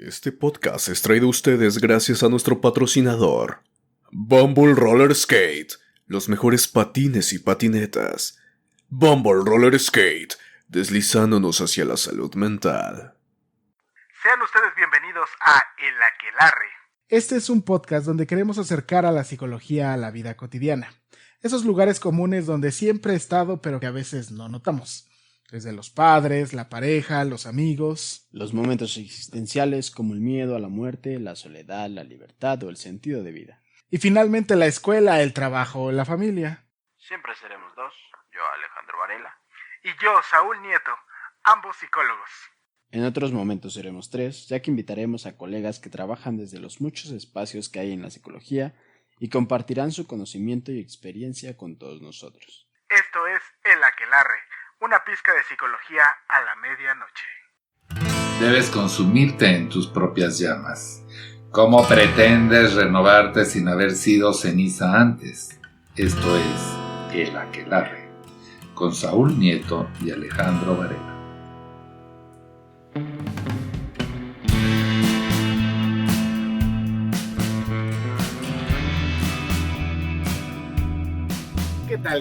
Este podcast es traído a ustedes gracias a nuestro patrocinador, Bumble Roller Skate, los mejores patines y patinetas. Bumble Roller Skate, deslizándonos hacia la salud mental. Sean ustedes bienvenidos a El Aquelarre. Este es un podcast donde queremos acercar a la psicología a la vida cotidiana. Esos lugares comunes donde siempre he estado pero que a veces no notamos. Desde los padres, la pareja, los amigos. Los momentos existenciales como el miedo a la muerte, la soledad, la libertad o el sentido de vida. Y finalmente la escuela, el trabajo, la familia. Siempre seremos dos, yo Alejandro Varela y yo Saúl Nieto, ambos psicólogos. En otros momentos seremos tres, ya que invitaremos a colegas que trabajan desde los muchos espacios que hay en la psicología y compartirán su conocimiento y experiencia con todos nosotros. Esto es El Aquelarre, una pizca de psicología a la medianoche. Debes consumirte en tus propias llamas. ¿Cómo pretendes renovarte sin haber sido ceniza antes? Esto es El Aquelarre, con Saúl Nieto y Alejandro Varela.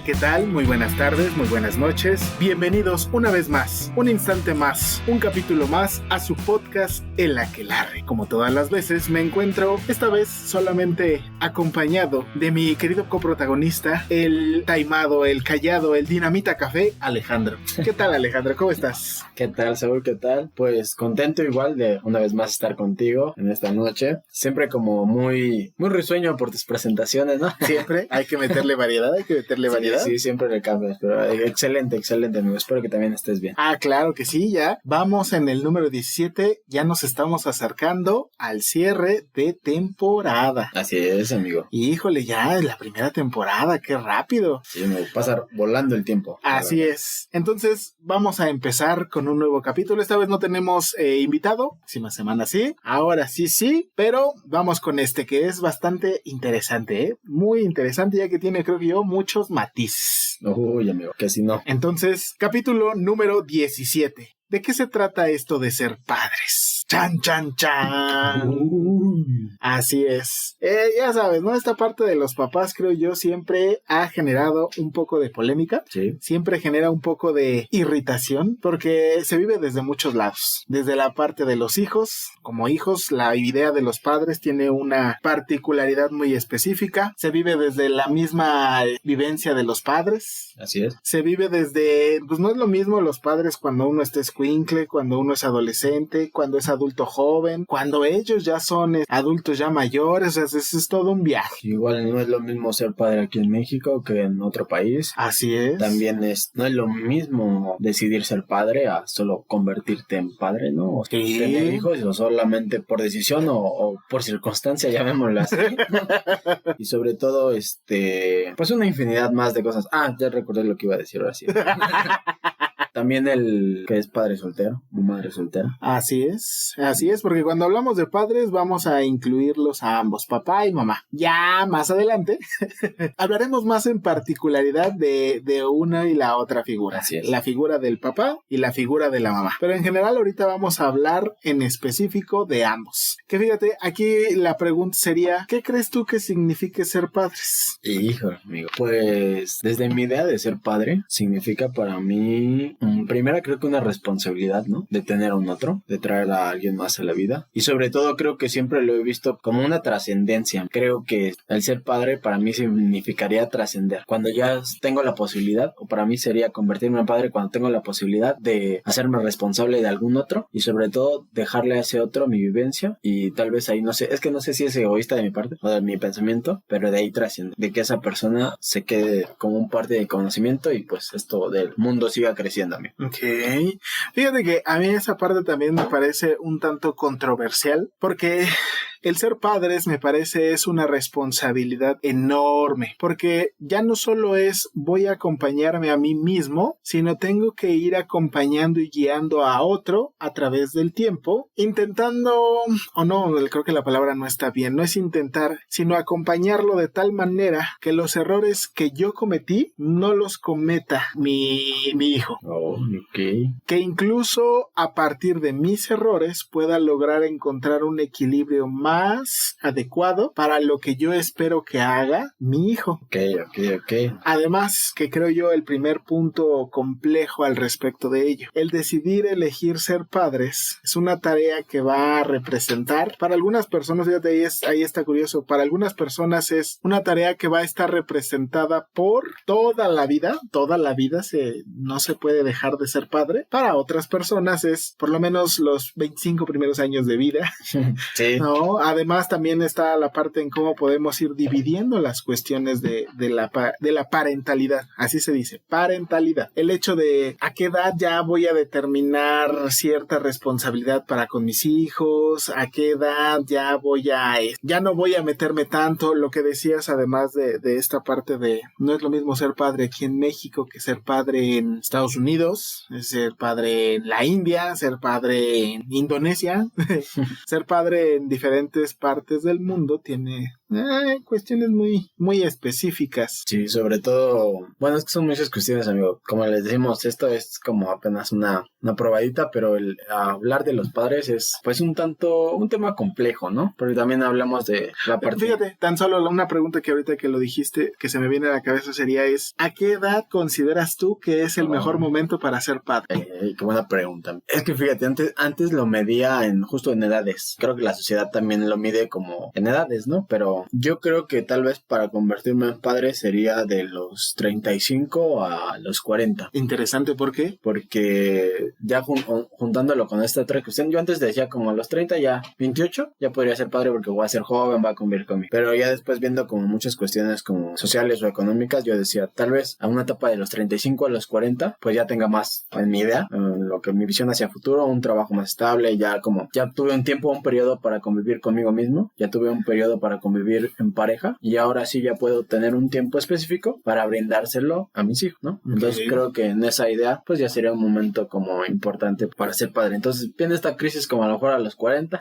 ¿Qué tal? Muy buenas tardes, muy buenas noches. Bienvenidos una vez más, un instante más, un capítulo más a su podcast El Aquelarre. Como todas las veces me encuentro esta vez solamente acompañado de mi querido coprotagonista, el taimado, el callado, el dinamita café, Alejandro. ¿Qué tal, Alejandro? ¿Cómo estás? ¿Qué tal, Saúl? ¿Qué tal? Pues contento igual de una vez más estar contigo en esta noche. Siempre como muy risueño por tus presentaciones, ¿no? Siempre hay que meterle variedad, variedad. Sí, siempre le cambias, pero excelente, amigo. Espero que también estés bien. Ah, claro que sí, ya. Vamos en el número 17, ya nos estamos acercando al cierre de temporada. Así es, amigo. Y híjole, ya es la primera temporada, qué rápido. Sí, me pasa volando el tiempo. Así es. Entonces, vamos a empezar con un nuevo capítulo. Esta vez no tenemos invitado, próxima semana sí. Ahora sí, pero vamos con este que es bastante interesante, ¿eh? Muy interesante, ya que tiene, creo que yo, muchos matices. Uy, amigo, que si no. Entonces, capítulo número 17. ¿De qué se trata esto de ser padres? ¡Chan, chan, chan! Así es. Ya sabes, ¿no? Esta parte de los papás, creo yo, siempre ha generado un poco de polémica. Sí. Siempre genera un poco de irritación, porque se vive desde muchos lados. Desde la parte de los hijos. Como hijos, la idea de los padres tiene una particularidad muy específica. Se vive desde la misma vivencia de los padres. Así es. Se vive desde, pues no es lo mismo los padres cuando uno está escuincle, cuando uno es adolescente, cuando es adulto joven, cuando ellos ya son adultos ya mayores, eso es todo un viaje. Igual no es lo mismo ser padre aquí en México que en otro país. Así es. También no es lo mismo decidir ser padre a solo convertirte en padre, ¿no? O sí. Tener hijos o solamente por decisión o por circunstancia, llamémoslo así. Y sobre todo, pues una infinidad más de cosas. Ya recordé lo que iba a decir ahora sí. También el que es padre soltero o madre soltera. Así es, porque cuando hablamos de padres vamos a incluirlos a ambos, papá y mamá. Ya más adelante hablaremos más en particularidad de una y la otra figura. Así es. La figura del papá y la figura de la mamá. Pero en general ahorita vamos a hablar en específico de ambos. Que fíjate, aquí la pregunta sería, ¿qué crees tú que signifique ser padres? Hijo, amigo. Pues desde mi idea de ser padre significa para mí... Primero creo que una responsabilidad, ¿no? De tener a un otro, de traer a alguien más a la vida. Y sobre todo creo que siempre lo he visto como una trascendencia. Creo que el ser padre para mí significaría trascender. Cuando ya tengo la posibilidad, o para mí sería convertirme en padre cuando tengo la posibilidad de hacerme responsable de algún otro. Y sobre todo dejarle a ese otro mi vivencia. Y tal vez ahí, no sé, es que no sé si es egoísta de mi parte o de mi pensamiento, pero de ahí trasciende. De que esa persona se quede como un parte de conocimiento y pues esto del mundo siga creciendo. Ok, fíjate que a mí esa parte también me parece un tanto controversial porque El ser padres me parece es una responsabilidad enorme, porque ya no solo es voy a acompañarme a mí mismo, sino tengo que ir acompañando y guiando a otro a través del tiempo, intentando, o no, creo que la palabra no está bien, no es intentar, sino acompañarlo de tal manera que los errores que yo cometí no los cometa mi hijo. Oh, ok. Que incluso a partir de mis errores pueda lograr encontrar un equilibrio más adecuado para lo que yo espero que haga mi hijo. Ok. Además, que creo yo el primer punto complejo al respecto de ello. El decidir elegir ser padres es una tarea que va a representar, para algunas personas, fíjate, ahí está curioso, para algunas personas es una tarea que va a estar representada por toda la vida no se puede dejar de ser padre. Para otras personas es por lo menos los 25 primeros años de vida. Sí. ¿No? Además también está la parte en cómo podemos ir dividiendo las cuestiones de la parentalidad, así se dice, parentalidad. El hecho de a qué edad ya voy a determinar cierta responsabilidad para con mis hijos, a qué edad ya no voy a meterme tanto, lo que decías además de esta parte de no es lo mismo ser padre aquí en México que ser padre en Estados Unidos, ser padre en la India, ser padre en Indonesia, ser padre en diferentes partes del mundo tiene cuestiones muy, muy específicas. Sí, sobre todo, bueno, es que son muchas cuestiones, amigo. Como les decimos, esto es como apenas una probadita, pero el hablar de los padres es pues un tema complejo, ¿no? Porque también hablamos de la parte... Fíjate, tan solo una pregunta que ahorita que lo dijiste, que se me viene a la cabeza sería ¿a qué edad consideras tú que es el mejor momento para ser padre? Qué buena pregunta. Es que fíjate, antes lo medía justo en edades. Creo que la sociedad también lo mide como en edades, ¿no? Pero yo creo que tal vez para convertirme en padre sería de los 35 a los 40. Interesante, ¿por qué? Porque ya juntándolo con esta otra cuestión, yo antes decía como a los 30 ya, 28 ya podría ser padre porque voy a ser joven, va a convivir conmigo. Pero ya después viendo como muchas cuestiones como sociales o económicas, yo decía, tal vez a una etapa de los 35 a los 40, pues ya tenga más en mi idea, lo que mi visión hacia futuro, un trabajo más estable, ya tuve un periodo para convivir conmigo mismo, ya tuve un periodo para convivir en pareja y ahora sí ya puedo tener un tiempo específico para brindárselo a mis hijos, ¿no? Entonces creo que en esa idea pues ya sería un momento como importante para ser padre. Entonces viene esta crisis como a lo mejor a los 40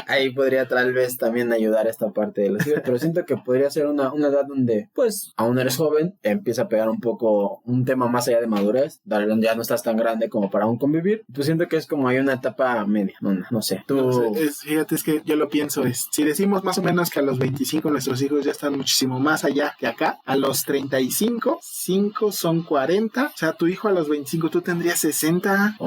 ahí podría tal vez también ayudar esta parte de los hijos, pero siento que podría ser una edad donde pues aún eres joven, empieza a pegar un poco un tema más allá de madurez, donde ya no estás tan grande como para aún convivir. Pues siento que es como hay una etapa media, no sé. Fíjate, es que yo lo pienso, si decimos más o menos que a los 25 nuestros hijos ya están muchísimo más allá que acá, a los 35, 5 son 40, o sea, tu hijo a los 25 tú tendrías 60.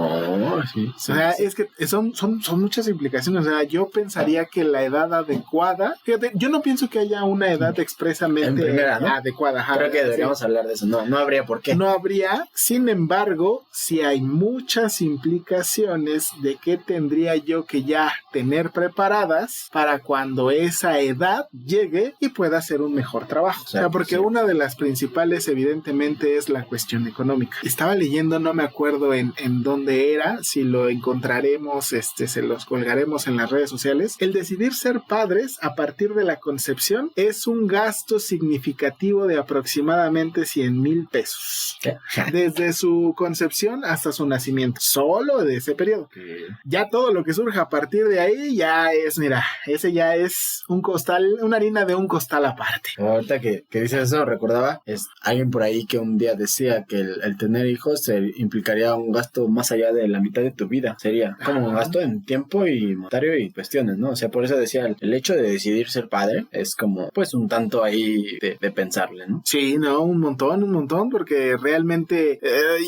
Sí. O sea, es que son muchas implicaciones. O sea, yo pensaría que la edad adecuada, fíjate, yo no pienso que haya una edad expresamente en primera, ¿no? adecuada. Creo que deberíamos hablar de eso. No habría por qué. No habría, sin embargo, sí hay muchas implicaciones de qué tendría yo que ya tener preparadas para cuando esa edad llegue y pueda hacer un mejor trabajo. Exacto, o sea, porque una de las principales evidentemente es la cuestión económica. Estaba leyendo, no me acuerdo en dónde era, si lo encontraremos, se los colgaremos en las redes sociales. El decidir ser padres a partir de la concepción es un gasto significativo de aproximadamente 100,000 pesos. ¿Qué? Desde su concepción hasta su nacimiento. Solo de ese periodo. Ya todo lo que surja a partir de ahí ya es, mira, ese ya es un costal, una harina de un costal aparte. Ahorita que dices eso, recordaba, es alguien por ahí que un día decía que el tener hijos implicaría un gasto más allá de la mitad de tu vida. Sería como un gasto en tiempo y monetario y cuestiones, ¿no? O sea, por eso decía, el hecho de decidir ser padre es como, pues, un tanto ahí de pensarle, ¿no? Sí, no, un montón, porque realmente,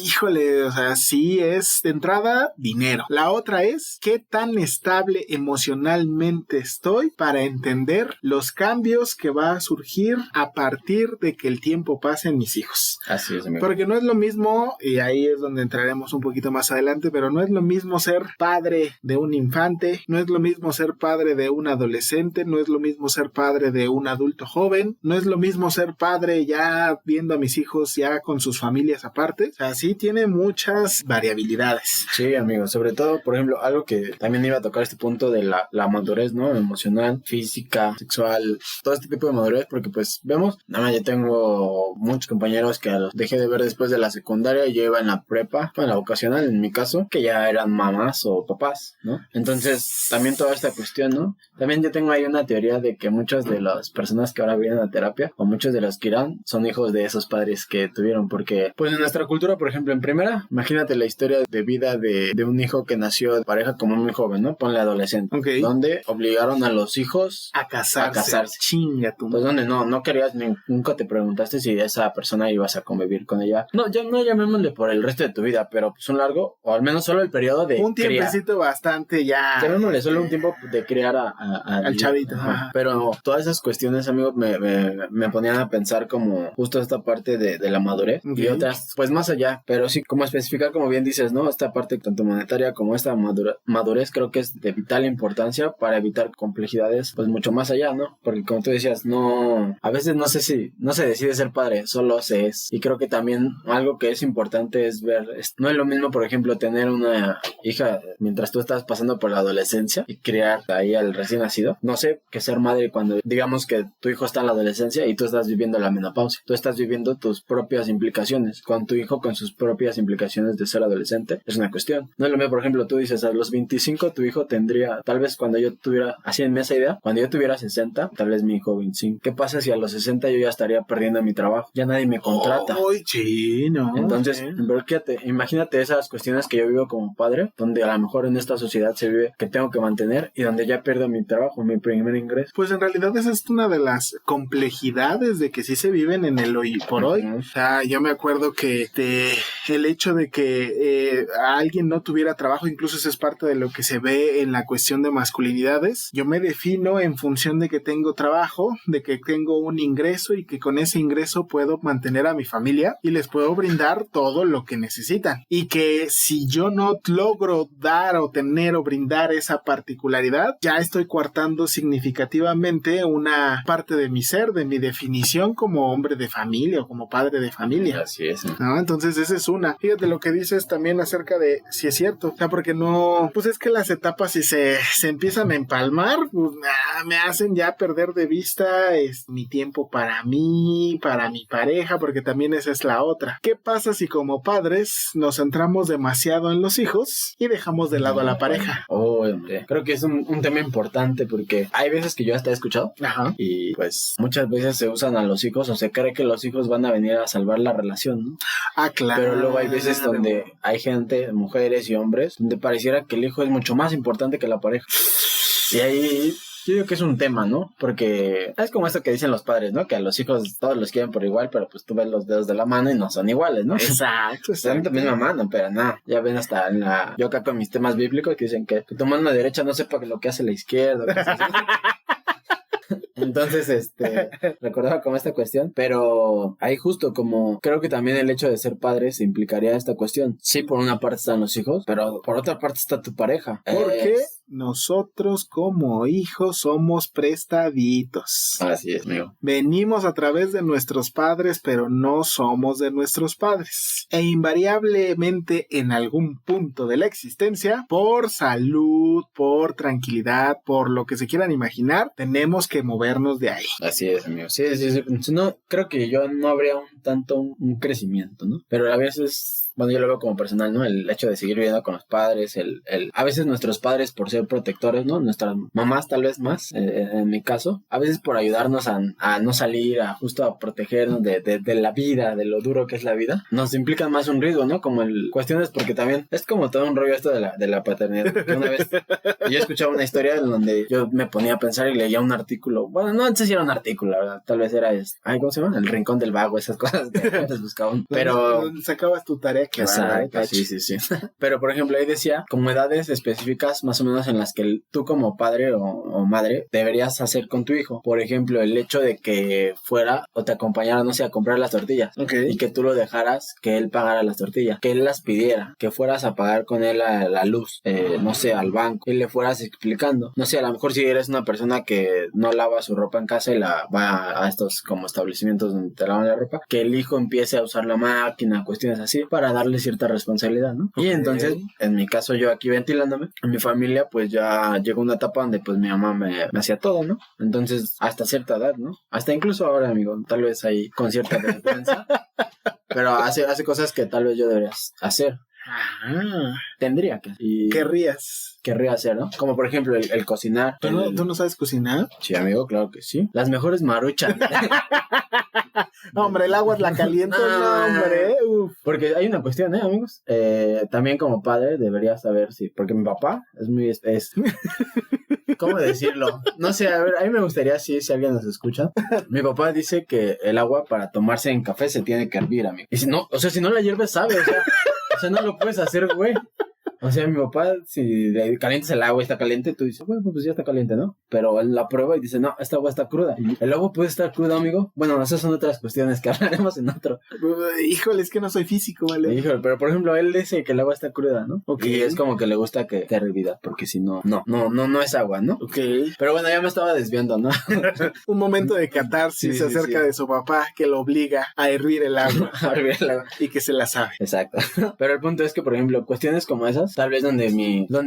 híjole, o sea, sí es de entrada dinero. La otra es, ¿qué tan estable emocionalmente estoy para entender los cambios que va a surgir a partir de que el tiempo pase en mis hijos? Así es, amigo. Porque no es lo mismo, y ahí es donde entraremos un poquito más adelante, pero no es lo mismo ser padre de un infante, no es lo mismo ser ser padre de un adolescente, no es lo mismo ser padre de un adulto joven, no es lo mismo ser padre ya viendo a mis hijos ya con sus familias aparte. O sea, sí tiene muchas variabilidades. Sí, amigo, sobre todo, por ejemplo, algo que también iba a tocar este punto de la madurez, ¿no? Emocional, física, sexual, todo este tipo de madurez, porque pues vemos, nada más yo tengo muchos compañeros que los dejé de ver después de la secundaria y yo iba en la prepa, en la vocacional en mi caso, que ya eran mamás o papás, ¿no? Entonces, también toda esta cuestión, ¿no? También yo tengo ahí una teoría de que muchas de las personas que ahora vienen a terapia, o muchos de los que irán, son hijos de esos padres que tuvieron, porque pues en nuestra cultura, por ejemplo, en primera, imagínate la historia de vida de un hijo que nació de pareja como muy joven, ¿no? Ponle adolescente, Ok. donde obligaron a los hijos A casarse. A casarse. Chinga tu pues madre. donde no querías, nunca te preguntaste si esa persona ibas a convivir con ella. No, ya no llamémosle por el resto de tu vida, pero pues un largo, o al menos solo el periodo de Un tiempecito bastante ya. llamémosle solo un tiempo de criar Al chavito. Ajá. Ajá. Pero todas esas cuestiones, amigo, me ponían a pensar como justo esta parte de la madurez Ok. y otras, pues más allá, pero sí como especificar, como bien dices, ¿no? Esta parte tanto monetaria como esta madurez creo que es de vital importancia para evitar complejidades, pues mucho más allá, ¿no? Porque como tú decías, no, a veces no se decide ser padre, solo se es. Y creo que también algo que es importante es ver, no es lo mismo, por ejemplo, tener una hija mientras tú estás pasando por la adolescencia y criar ahí al recién nacido, no sé, que ser madre cuando digamos que tu hijo está en la adolescencia y tú estás viviendo la menopausia, tú estás viviendo tus propias implicaciones con tu hijo, con sus propias implicaciones de ser adolescente, es una cuestión. No es lo mismo, por ejemplo, tú dices a los 25 tu hijo tendría, tal vez cuando yo tuviera, así en esa idea, cuando yo tuviera 60, tal vez mi hijo 25. ¿Qué pasa si a los 60 yo ya estaría perdiendo mi trabajo? Ya nadie me contrata. Ay, chino. Entonces, Sí. pero imagínate esas cuestiones que yo vivo como padre, donde a lo mejor en esta sociedad se vive que tengo que mantener y donde ya pierdo mi trabajo, mi primer ingreso. Pues en realidad esa es una de las complejidades de que sí se viven en el hoy por hoy. Ujú. O sea, yo me acuerdo que el hecho de que a alguien no tuviera trabajo, incluso eso es parte de lo que se ve en la cuestión de masculinidades. Yo me defino en función de que tengo trabajo, de que tengo un ingreso y que con ese ingreso puedo mantener a mi familia y les puedo brindar todo lo que necesitan. Y que si yo no logro dar o tener o brindar esa particularidad, ya estoy coartando significativamente una parte de mi ser, de mi definición como hombre de familia o como padre de familia. Así es. ¿No? Entonces esa es una. Fíjate lo que dices también acerca de si es cierto. O sea, porque no, pues es que las etapas si se empiezan a empalmar, pues me hacen ya perder de vista mi tiempo para mí, para mi pareja, porque también esa es la otra. ¿Qué pasa si como padres nos centramos demasiado en los hijos y dejamos de lado a la pareja? Oh, hombre. Creo que es un tema importante porque hay veces que yo hasta he escuchado Ajá. y pues muchas veces se usan a los hijos o se cree que los hijos van a venir a salvar la relación, ¿no? Ah, claro. Pero luego hay veces donde hay gente, mujeres y hombres, donde pareciera que el hijo es mucho más importante que la pareja. Y ahí yo digo que es un tema, ¿no? Porque es como esto que dicen los padres, ¿no? Que a los hijos todos los quieren por igual, pero pues tú ves los dedos de la mano y no son iguales, ¿no? Exacto, Son la misma mano, pero nada. Ya ven hasta en la... Yo acá con mis temas bíblicos que dicen que tu mano derecha no sepa lo que hace la izquierda. Cosas así. Entonces, recordaba como esta cuestión, pero ahí justo como creo que también el hecho de ser padres implicaría esta cuestión. Sí, por una parte están los hijos, pero por otra parte está tu pareja. Porque nosotros como hijos somos prestaditos. Así es, amigo. Venimos a través de nuestros padres, pero no somos de nuestros padres. E invariablemente en algún punto de la existencia, por salud, por tranquilidad, por lo que se quieran imaginar, tenemos que movernos de ahí. Así es, amigo. Sí. No, creo que yo no habría tanto un crecimiento, ¿no? Pero a veces... Bueno, yo lo veo como personal, ¿no? El hecho de seguir viviendo con los padres, a veces nuestros padres por ser protectores, ¿no? Nuestras mamás tal vez más, en mi caso, a veces por ayudarnos a no salir, justo a protegernos de la vida, de lo duro que es la vida, nos implican más un riesgo, ¿no? Como cuestiones, porque también es como todo un rollo esto de la paternidad. Porque una vez yo escuchaba una historia en donde yo me ponía a pensar y leía un artículo, bueno, no sé si era un artículo, la verdad, tal vez era ¿cómo se llama? El Rincón del Vago, esas cosas que antes buscaban, pero... ¿Dónde sacabas tu tarea qué Exacto, bárbaro. sí. Pero, por ejemplo, ahí decía, como edades específicas más o menos en las que tú como padre o madre deberías hacer con tu hijo. Por ejemplo, el hecho de que fuera o te acompañara, no sé, a comprar las tortillas. Ok. Y que tú lo dejaras, que él pagara las tortillas, que él las pidiera, que fueras a pagar con él a la luz, no sé, al banco, y le fueras explicando. No sé, a lo mejor si eres una persona que no lava su ropa en casa y la va a estos como establecimientos donde te lavan la ropa, que el hijo empiece a usar la máquina, cuestiones así, para darle cierta responsabilidad, ¿no? Y entonces, en mi caso, yo aquí ventilándome, en mi familia, pues ya llegó una etapa donde pues mi mamá me hacía todo, ¿no? Entonces, hasta cierta edad, ¿no? Hasta incluso ahora, amigo, tal vez ahí con cierta vergüenza, pero hace cosas que tal vez yo debería hacer. Tendría que. Y querría hacer, ¿no? Como por ejemplo el cocinar. ¿Tú no sabes cocinar? Sí, amigo, claro que sí. Las mejores maruchan. Hombre, el agua es la caliente, no, hombre. Uf. Porque hay una cuestión, amigos? También como padre debería saber si... Porque mi papá es muy... ¿Cómo decirlo? No sé, a ver, a mí me gustaría si alguien nos escucha. Mi papá dice que el agua para tomarse en café se tiene que hervir, amigo. Y si no, o sea, si no la hierves, sabe, o sea, no lo puedes hacer, güey. O sea, mi papá, si le calientas el agua y está caliente, tú dices, bueno, pues ya está caliente, ¿no? Pero él la prueba y dice, no, esta agua está cruda. ¿El agua puede estar cruda, amigo? Bueno, esas son otras cuestiones que hablaremos en otro. Híjole, es que no soy físico, ¿vale? Híjole, pero por ejemplo, él dice que el agua está cruda, ¿no? Ok. Y es como que le gusta que esté hervida, porque si no, no es agua, ¿no? Ok. Pero bueno, ya me estaba desviando, ¿no? Un momento de catarsis Sí, acerca de su papá que lo obliga a hervir el agua A hervir el agua. y que se la sabe. Exacto. Pero el punto es que, por ejemplo, cuestiones como esas, tal vez donde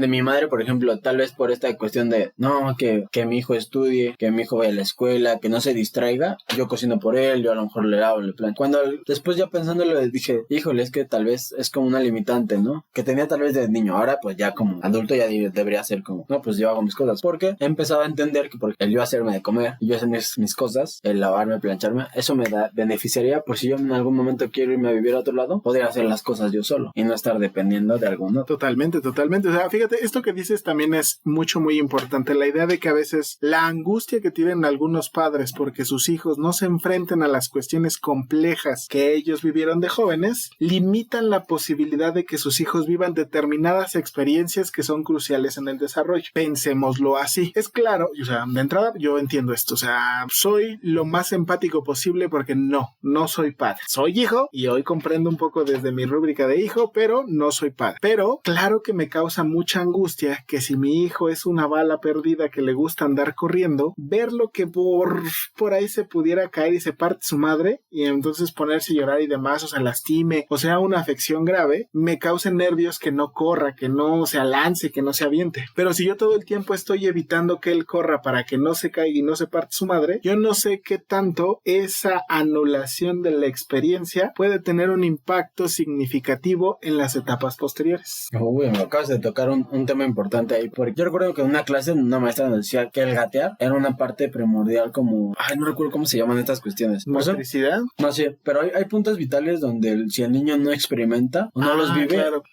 mi madre, por ejemplo, tal vez por esta cuestión de, no, que mi hijo estudie, que mi hijo vaya a la escuela, que no se distraiga, yo cocino por él, yo a lo mejor le lavo, le plancho. Cuando después ya pensándolo dije, híjole, es que tal vez es como una limitante, ¿no? Que tenía tal vez de niño, ahora pues ya como adulto ya debería ser como, no, pues yo hago mis cosas. Porque he empezado a entender que el yo hacerme de comer, yo hacer mis cosas, el lavarme, plancharme, eso me beneficiaría por si yo en algún momento quiero irme a vivir a otro lado, podría hacer las cosas yo solo y no estar dependiendo de alguno. Totalmente. O sea, fíjate, esto que dices también es muy importante. La idea de que a veces la angustia que tienen algunos padres porque sus hijos no se enfrenten a las cuestiones complejas que ellos vivieron de jóvenes, limitan la posibilidad de que sus hijos vivan determinadas experiencias que son cruciales en el desarrollo. Pensémoslo así. Es claro, o sea, de entrada yo entiendo esto. O sea, soy lo más empático posible porque no soy padre. Soy hijo y hoy comprendo un poco desde mi rúbrica de hijo, pero no soy padre. Pero claro que me causa mucha angustia que si mi hijo es una bala perdida que le gusta andar corriendo, verlo que por ahí se pudiera caer y se parte su madre y entonces ponerse a llorar y demás, o sea, lastime, o sea, una afección grave, me causen nervios que no corra, que no se lance, que no se aviente. Pero si yo todo el tiempo estoy evitando que él corra para que no se caiga y no se parte su madre, yo no sé qué tanto esa anulación de la experiencia puede tener un impacto significativo en las etapas posteriores. Uy, me acabas de tocar un tema importante ahí, porque yo recuerdo que en una clase una maestra nos decía que el gatear era una parte primordial como, no recuerdo cómo se llaman estas cuestiones. ¿Motricidad? No sé, pero hay puntos vitales donde si el niño no experimenta o no los vive, claro.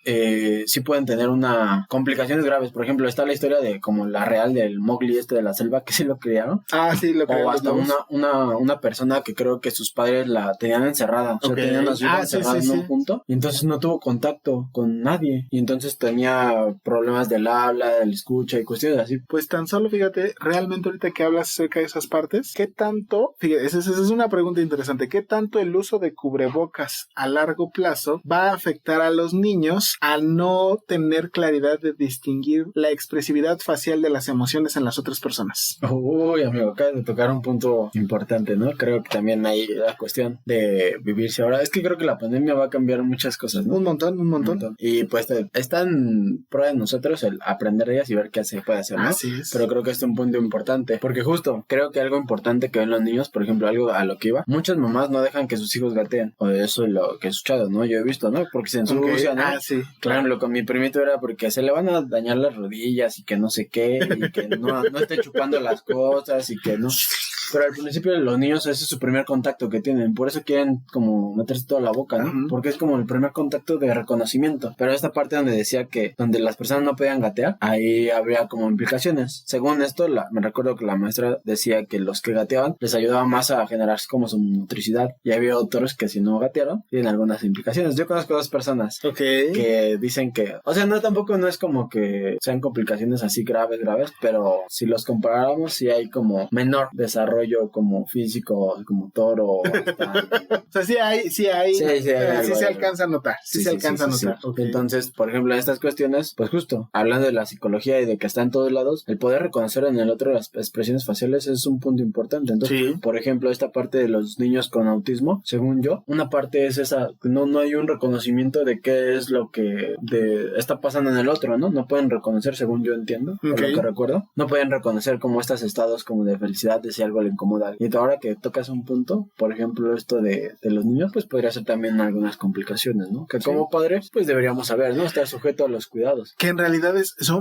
Sí pueden tener complicaciones graves. Por ejemplo, está la historia de como la real del Mowgli de la selva, que sí lo criaron. Sí, lo criaron. O hasta una persona que creo que sus padres la tenían encerrada. O sea, tenían a su hija encerrada en un punto. Y entonces no tuvo contacto con nadie. Y entonces tenía problemas del habla, del escucha y cuestiones así. Pues tan solo, fíjate, realmente ahorita que hablas acerca de esas partes, ¿qué tanto? Fíjate, esa es una pregunta interesante. ¿Qué tanto el uso de cubrebocas a largo plazo va a afectar a los niños al no tener claridad de distinguir la expresividad facial de las emociones en las otras personas? Uy, amigo, acabas de tocar un punto importante, ¿no? Creo que también hay la cuestión de vivirse ahora. Es que creo que la pandemia va a cambiar muchas cosas, ¿no? Un montón. Y pues está en prueba de nosotros el aprender de ellas y ver qué se puede hacer, ¿no? Así es. Pero creo que este es un punto importante, porque justo creo que algo importante que ven los niños, por ejemplo, algo a lo que iba, muchas mamás no dejan que sus hijos gateen, o eso es lo que he escuchado, ¿no? Yo he visto, ¿no? Porque se ensucian, ¿no? Sí. Por ejemplo, con mi primito era porque se le van a dañar las rodillas y que no sé qué, y que no esté chupando las cosas y que no. Pero al principio los niños ese es su primer contacto que tienen, por eso quieren como meterse toda la boca, ¿no? Ujú. Porque es como el primer contacto de reconocimiento. Pero esta parte donde decía que donde las personas no podían gatear, ahí habría como implicaciones. Según esto, me recuerdo que la maestra decía que los que gateaban les ayudaba más a generar como su motricidad, y había otros que si no gatearon tienen algunas implicaciones. Yo conozco 2 personas Ok. que dicen que, o sea, tampoco no es como que sean complicaciones así graves, pero si los comparáramos, sí hay como menor desarrollo como físico, como motor o hasta... O sea, sí hay Sí, hay algo, sí se algo. alcanza a notar, sí se alcanza a notar. Sí. Ok. Entonces, por ejemplo, en estas cuestiones, pues justo, hablando de la psicología y de que está en todos lados, el poder reconocer en el otro las expresiones faciales es un punto importante. Entonces, Sí. por ejemplo, esta parte de los niños con autismo, según yo, una parte es esa, no hay un reconocimiento de qué es lo que está pasando en el otro, ¿no? No pueden reconocer, según yo entiendo, por Ok. lo que recuerdo, no pueden reconocer como estos estados como de felicidad, de si algo le incomoda. Y ahora que tocas un punto, por ejemplo, esto de los niños, pues podría ser también algunas complicaciones, ¿no? Que como padres, pues deberíamos saber, ¿no? Estar sujeto a los cuidados. Que en realidad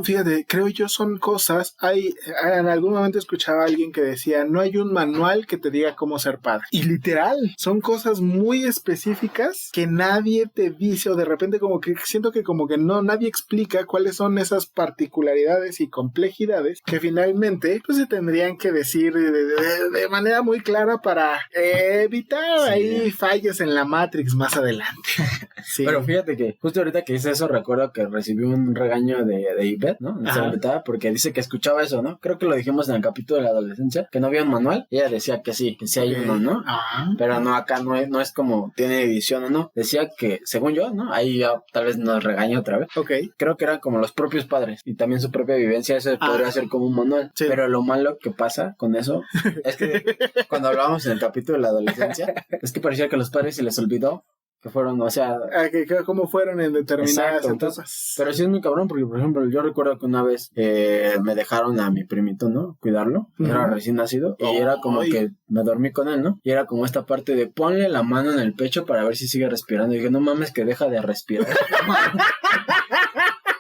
fíjate, creo yo son cosas, en algún momento escuchaba a alguien que decía, no hay un manual que te diga cómo ser padre. Y literal, son cosas muy específicas que nadie te dice, o de repente como que siento que como que no, nadie explica cuáles son esas particularidades y complejidades que finalmente pues se tendrían que decir de manera muy clara para evitar ahí fallos en la Matrix más adelante. Sí. Pero fíjate que justo ahorita que hice eso, recuerdo que recibí un regaño de Ivette, ¿no? En esa invitada, porque dice que escuchaba eso, ¿no? Creo que lo dijimos en el capítulo de la adolescencia, que no había un manual. Ella decía que sí hay uno, ¿no? Pero no, acá no es como tiene edición o no. Decía que, según yo, ¿no? Ahí ya tal vez nos regañó otra vez. Ok. Creo que eran como los propios padres y también su propia vivencia, eso podría ser como un manual. Sí. Pero lo malo que pasa con eso es que cuando hablábamos en el capítulo de la adolescencia, es que parecía que a los padres se les olvidó que fueron, o sea... cómo fueron en determinadas Exacto, etapas. Pero sí es muy cabrón porque, por ejemplo, yo recuerdo que una vez me dejaron a mi primito, ¿no? Cuidarlo. Era recién nacido. Y era como que me dormí con él, ¿no? Y era como esta parte de ponle la mano en el pecho para ver si sigue respirando. Y dije, no mames que deja de respirar.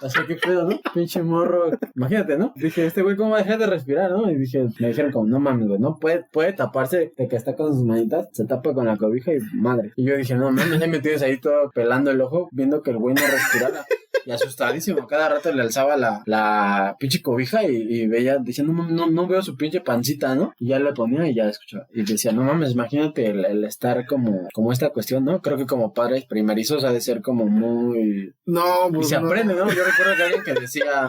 O sea, qué pedo, ¿no? Pinche morro. Imagínate, ¿no? Dije, este güey, ¿cómo va a dejar de respirar, no? Y dije, me dijeron como, no mames, güey, no puede taparse de que está con sus manitas, se tapa con la cobija y madre. Y yo dije, no mames, ya me tienes ahí todo pelando el ojo, viendo que el güey no respirara. Y asustadísimo, cada rato le alzaba la pinche cobija y veía, decía, no veo su pinche pancita, ¿no? Y ya le ponía y ya escuchaba. Y decía, no mames, imagínate el estar como esta cuestión, ¿no? Creo que como padres primerizos ha de ser como muy... No, y se aprende, ¿no? Yo recuerdo que alguien que decía...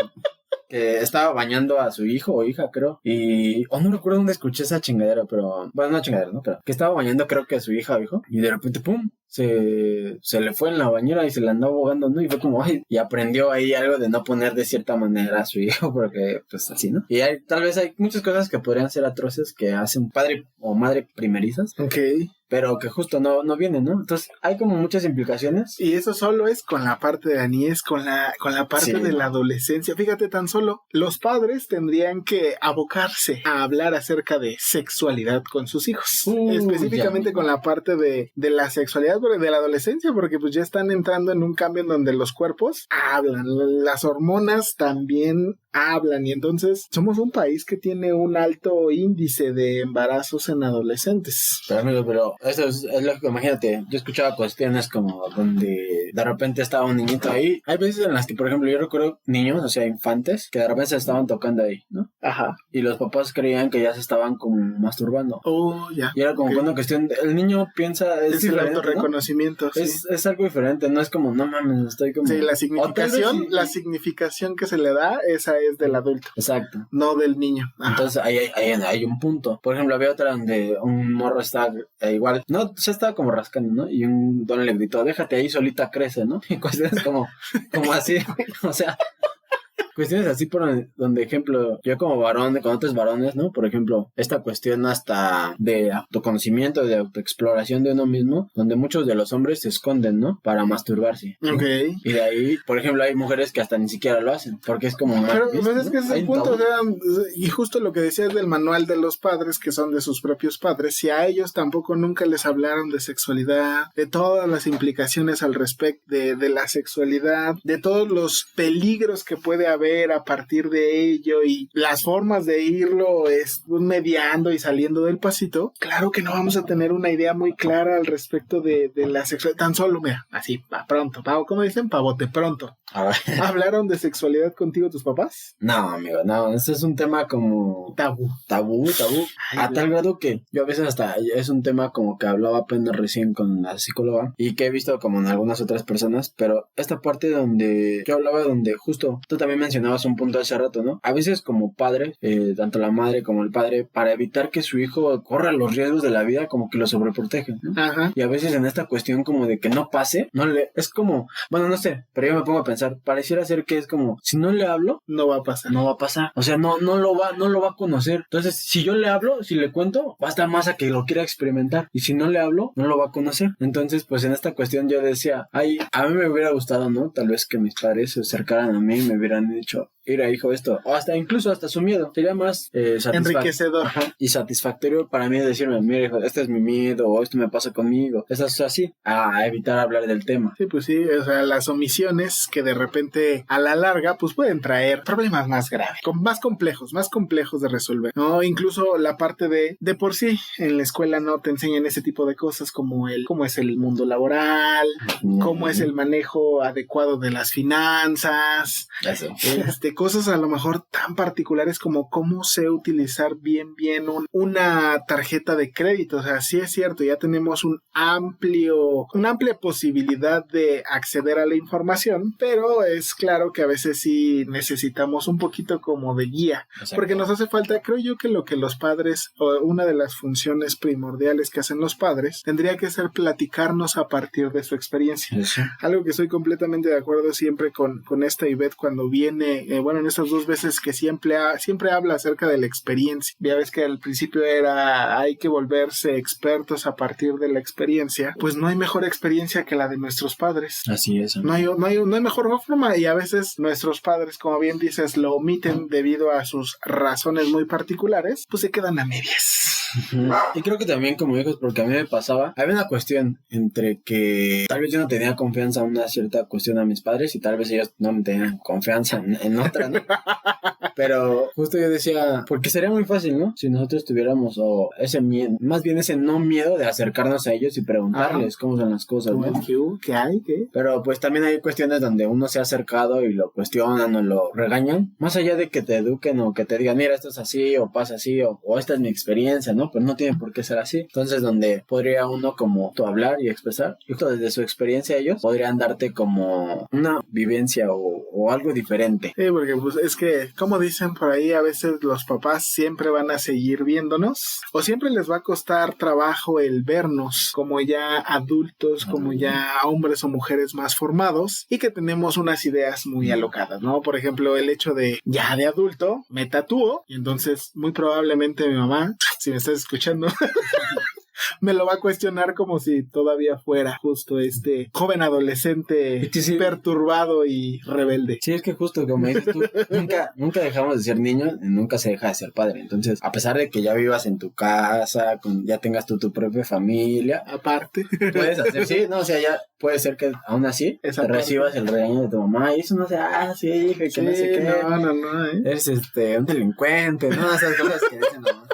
que estaba bañando a su hijo o hija, creo, y no recuerdo dónde escuché esa chingadera, pero, bueno, no chingadera, ¿no? Pero que estaba bañando, creo que a su hija o hijo, y de repente, pum, se le fue en la bañera y se le andó ahogando, ¿no? Y fue como, ay, y aprendió ahí algo de no poner de cierta manera a su hijo, porque, pues, así, ¿no? Y tal vez hay muchas cosas que podrían ser atroces que hacen padre o madre primerizas. Ok. Pero que justo no vienen, ¿no? Entonces, hay como muchas implicaciones. Y eso solo es con la parte de la niñez, con la parte de la adolescencia. Fíjate, tan solo los padres tendrían que abocarse a hablar acerca de sexualidad con sus hijos. Específicamente con la parte de la sexualidad de la adolescencia, porque pues ya están entrando en un cambio en donde los cuerpos hablan, las hormonas también hablan, y entonces somos un país que tiene un alto índice de embarazos en adolescentes. Pero amigo, eso es lógico, imagínate, yo escuchaba cuestiones como donde de repente estaba un niñito ahí. Hay veces en las que, por ejemplo, yo recuerdo niños, o sea, infantes, que de repente se estaban tocando ahí, ¿no? Ajá. Y los papás creían que ya se estaban como masturbando. Oh, ya. Y era como una cuestión, el niño piensa, es el autorreconocimiento, ¿no? sí. Es algo diferente, no es como, no mames, estoy como... Sí, la significación que se le da, esa es del adulto. Exacto. No del niño. Ajá. Entonces hay un punto. Por ejemplo, había otra donde un morro está igual, no, se estaba como rascando, ¿no? Y un don le gritó, déjate ahí, solita crece, ¿no? Y cuestiones como así, o sea... Cuestiones así por donde, ejemplo, yo como varón, con otros varones, ¿no? Por ejemplo, esta cuestión hasta de autoconocimiento, de autoexploración de uno mismo, donde muchos de los hombres se esconden, ¿no? Para masturbarse, ¿no? Ok. Y de ahí, por ejemplo, hay mujeres que hasta ni siquiera lo hacen, porque es como... Pero ¿viste, pues es que ese es el punto, o sea, y justo lo que decías del manual de los padres, que son de sus propios padres, si a ellos tampoco nunca les hablaron de sexualidad, de todas las implicaciones al respecto de la sexualidad, de todos los peligros que puede haber saber a partir de ello y las formas de irlo mediando y saliendo del pasito, claro que no vamos a tener una idea muy clara al respecto de la sexualidad. Tan solo, mira, así, pronto, como dicen, pavote pronto. ¿Hablaron de sexualidad contigo tus papás? No, amigo, no, este es un tema como tabú. Ay, a tal grado que yo a veces hasta es un tema como que hablaba apenas recién con la psicóloga y que he visto como en algunas otras personas, pero esta parte donde yo hablaba, donde justo tú también mencionabas un punto hace rato, ¿no? A veces como padre, tanto la madre como el padre, para evitar que su hijo corra los riesgos de la vida, como que lo sobreprotegen, ¿no? Ajá. Y a veces en esta cuestión como de que no pase, es como, bueno, no sé, pero yo me pongo a pensar, pareciera ser que es como, si no le hablo, no va a pasar. O sea, no lo va a conocer. Entonces, si yo le hablo, si le cuento, va a estar más a que lo quiera experimentar. Y si no le hablo, no lo va a conocer. Entonces, pues en esta cuestión yo decía, a mí me hubiera gustado, ¿no? Tal vez que mis padres se acercaran a mí y me hubieran dicho, mira, hijo, esto, o incluso hasta su miedo, sería más enriquecedor. Ajá, y satisfactorio para mí decirme, mira, hijo, este es mi miedo, o esto me pasa conmigo, eso es así, a evitar hablar del tema. Sí, pues sí, o sea, las omisiones que de repente a la larga pues pueden traer problemas más graves, más complejos de resolver, ¿no? Incluso la parte de por sí en la escuela no te enseñan ese tipo de cosas como cómo es el mundo laboral, cómo es el manejo adecuado de las finanzas, eso. Cosas a lo mejor tan particulares como cómo sé utilizar bien una tarjeta de crédito. O sea, sí es cierto, ya tenemos una amplia posibilidad de acceder a la información, pero es claro que a veces sí necesitamos un poquito como de guía. Exacto. Porque nos hace falta, creo yo, que lo que los padres, o una de las funciones primordiales que hacen los padres, tendría que ser platicarnos a partir de su experiencia. Eso. Algo que estoy completamente de acuerdo siempre con esta Ivette cuando viene, en estas 2 veces que siempre habla acerca de la experiencia. Ya ves que al principio hay que volverse expertos a partir de la experiencia. Pues no hay mejor experiencia que la de nuestros padres. Así es. No hay mejor forma, y a veces nuestros padres, como bien dices, lo omiten debido a sus razones muy particulares, pues se quedan a medias. Y creo que también como hijos, porque a mí me pasaba, había una cuestión entre que tal vez yo no tenía confianza en una cierta cuestión a mis padres y tal vez ellos no me tenían confianza en otra, ¿no? Pero justo yo decía, porque sería muy fácil, ¿no? Si nosotros tuviéramos ese miedo, más bien ese no miedo de acercarnos a ellos y preguntarles cómo son las cosas, ¿no? ¿Qué hay? ¿Qué? Pero pues también hay cuestiones donde uno se ha acercado y lo cuestionan o lo regañan, más allá de que te eduquen o que te digan, mira, esto es así o pasa así o esta es mi experiencia, ¿no? Pues no tiene por qué ser así. Entonces, donde podría uno como tú hablar y expresar, y justo desde su experiencia ellos podrían darte como una vivencia o algo diferente. Sí, porque pues es que, como dicen por ahí, a veces los papás siempre van a seguir viéndonos, o siempre les va a costar trabajo el vernos como ya adultos, como ya hombres o mujeres más formados, y que tenemos unas ideas muy alocadas, ¿no? Por ejemplo, el hecho de, ya de adulto, me tatúo, y entonces muy probablemente mi mamá, si me estás escuchando, me lo va a cuestionar como si todavía fuera justo este joven adolescente perturbado y rebelde. Sí, es que justo como dices tú, nunca dejamos de ser niños, nunca se deja de ser padre. Entonces, a pesar de que ya vivas en tu casa, ya tengas tu propia familia, aparte, puedes hacer, sí, no, o sea, ya puede ser que aún así te recibas el regaño de tu mamá y eso no sea, sí, hija, que no sé qué. No, eres un delincuente, no, esas cosas que dicen nomás.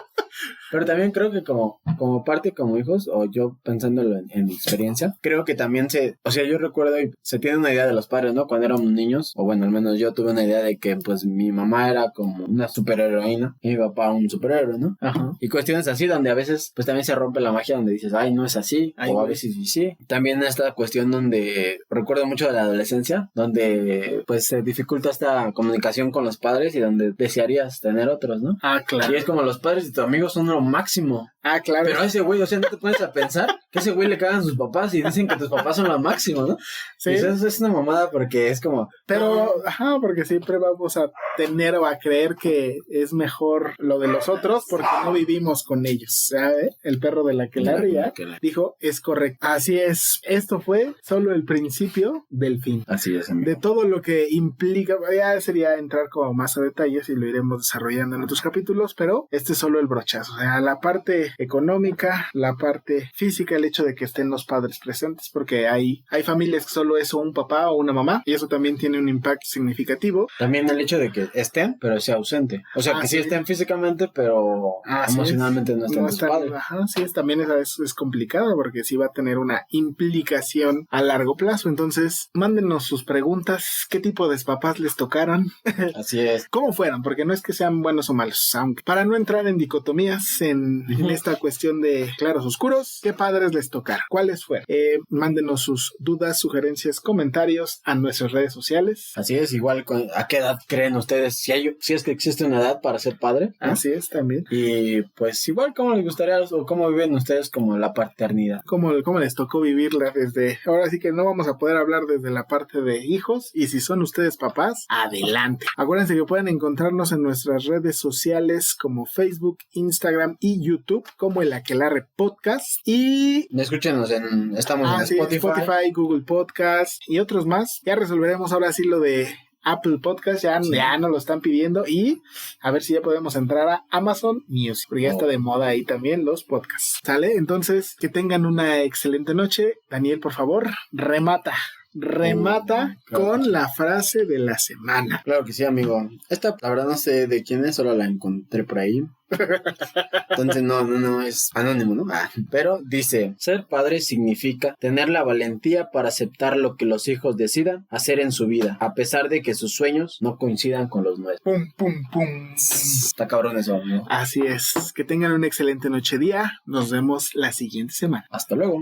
Pero también creo que como parte, como hijos, o yo pensándolo en mi experiencia, creo que también yo recuerdo y se tiene una idea de los padres, ¿no? Cuando éramos niños, o bueno, al menos yo tuve una idea de que pues mi mamá era como una superheroína y mi papá un superhéroe, ¿no? Ajá. Y cuestiones así donde a veces pues también se rompe la magia, donde dices, ay, no es así, o a veces sí. También esta cuestión donde recuerdo mucho de la adolescencia, donde pues se dificulta esta comunicación con los padres y donde desearías tener otros, ¿no? Ah, claro. Y es como los padres de tus amigos son lo máximo. Ah, claro. Pero a ese güey, o sea, no te pones a pensar que ese güey le cagan sus papás y dicen que tus papás son lo máximo, ¿no? Sí. Eso es una mamada porque es como... Pero, porque siempre vamos a tener o a creer que es mejor lo de los otros porque no vivimos con ellos, ¿sabes? El perro de la aquelarre ya dijo, es correcto. Así es. Esto fue solo el principio del fin. Así es, amigo. De todo lo que implica, ya sería entrar como más a detalles y lo iremos desarrollando en otros capítulos, pero este es solo el brochazo. O sea, la parte económica, la parte física y el hecho de que estén los padres presentes, porque hay familias que solo es un papá o una mamá, y eso también tiene un impacto significativo. También el hecho de que estén, pero sea ausente. O sea, que sí estén físicamente, pero emocionalmente no estén sus padres. Ajá, sí, también es complicado, porque sí va a tener una implicación a largo plazo. Entonces, mándenos sus preguntas, qué tipo de papás les tocaron. Así es. ¿Cómo fueron? Porque no es que sean buenos o malos, aunque para no entrar en dicotomías en esta cuestión de claros oscuros, ¿qué padres les tocaron? ¿Cuáles fueron? Mándenos sus dudas, sugerencias, comentarios a nuestras redes sociales. Así es, igual, ¿a qué edad creen ustedes? Si es que existe una edad para ser padre, ¿no? Así es, también. Y pues igual, ¿cómo les gustaría o cómo viven ustedes como la paternidad? ¿Cómo les tocó vivirla desde... Ahora sí que no vamos a poder hablar desde la parte de hijos, y si son ustedes papás, adelante. Acuérdense que pueden encontrarnos en nuestras redes sociales como Facebook, Instagram y YouTube como el Aquelarre Podcast, y Escúchenos estamos en Spotify, Google Podcast y otros más. Ya resolveremos ahora sí lo de Apple Podcast, ya nos lo están pidiendo, y a ver si ya podemos entrar a Amazon Music, porque ya está de moda ahí también los podcasts. ¿Sale? Entonces, que tengan una excelente noche. Daniel, por favor, remata con la frase de la semana. Claro que sí, amigo. Esta, la verdad, no sé de quién es, solo la encontré por ahí. Entonces no es anónimo, ¿no? Pero dice: ser padre significa tener la valentía para aceptar lo que los hijos decidan hacer en su vida, a pesar de que sus sueños no coincidan con los nuestros. Pum, pum, pum. Está cabrón eso, ¿no? Así es. Que tengan un excelente noche día. Nos vemos la siguiente semana. Hasta luego.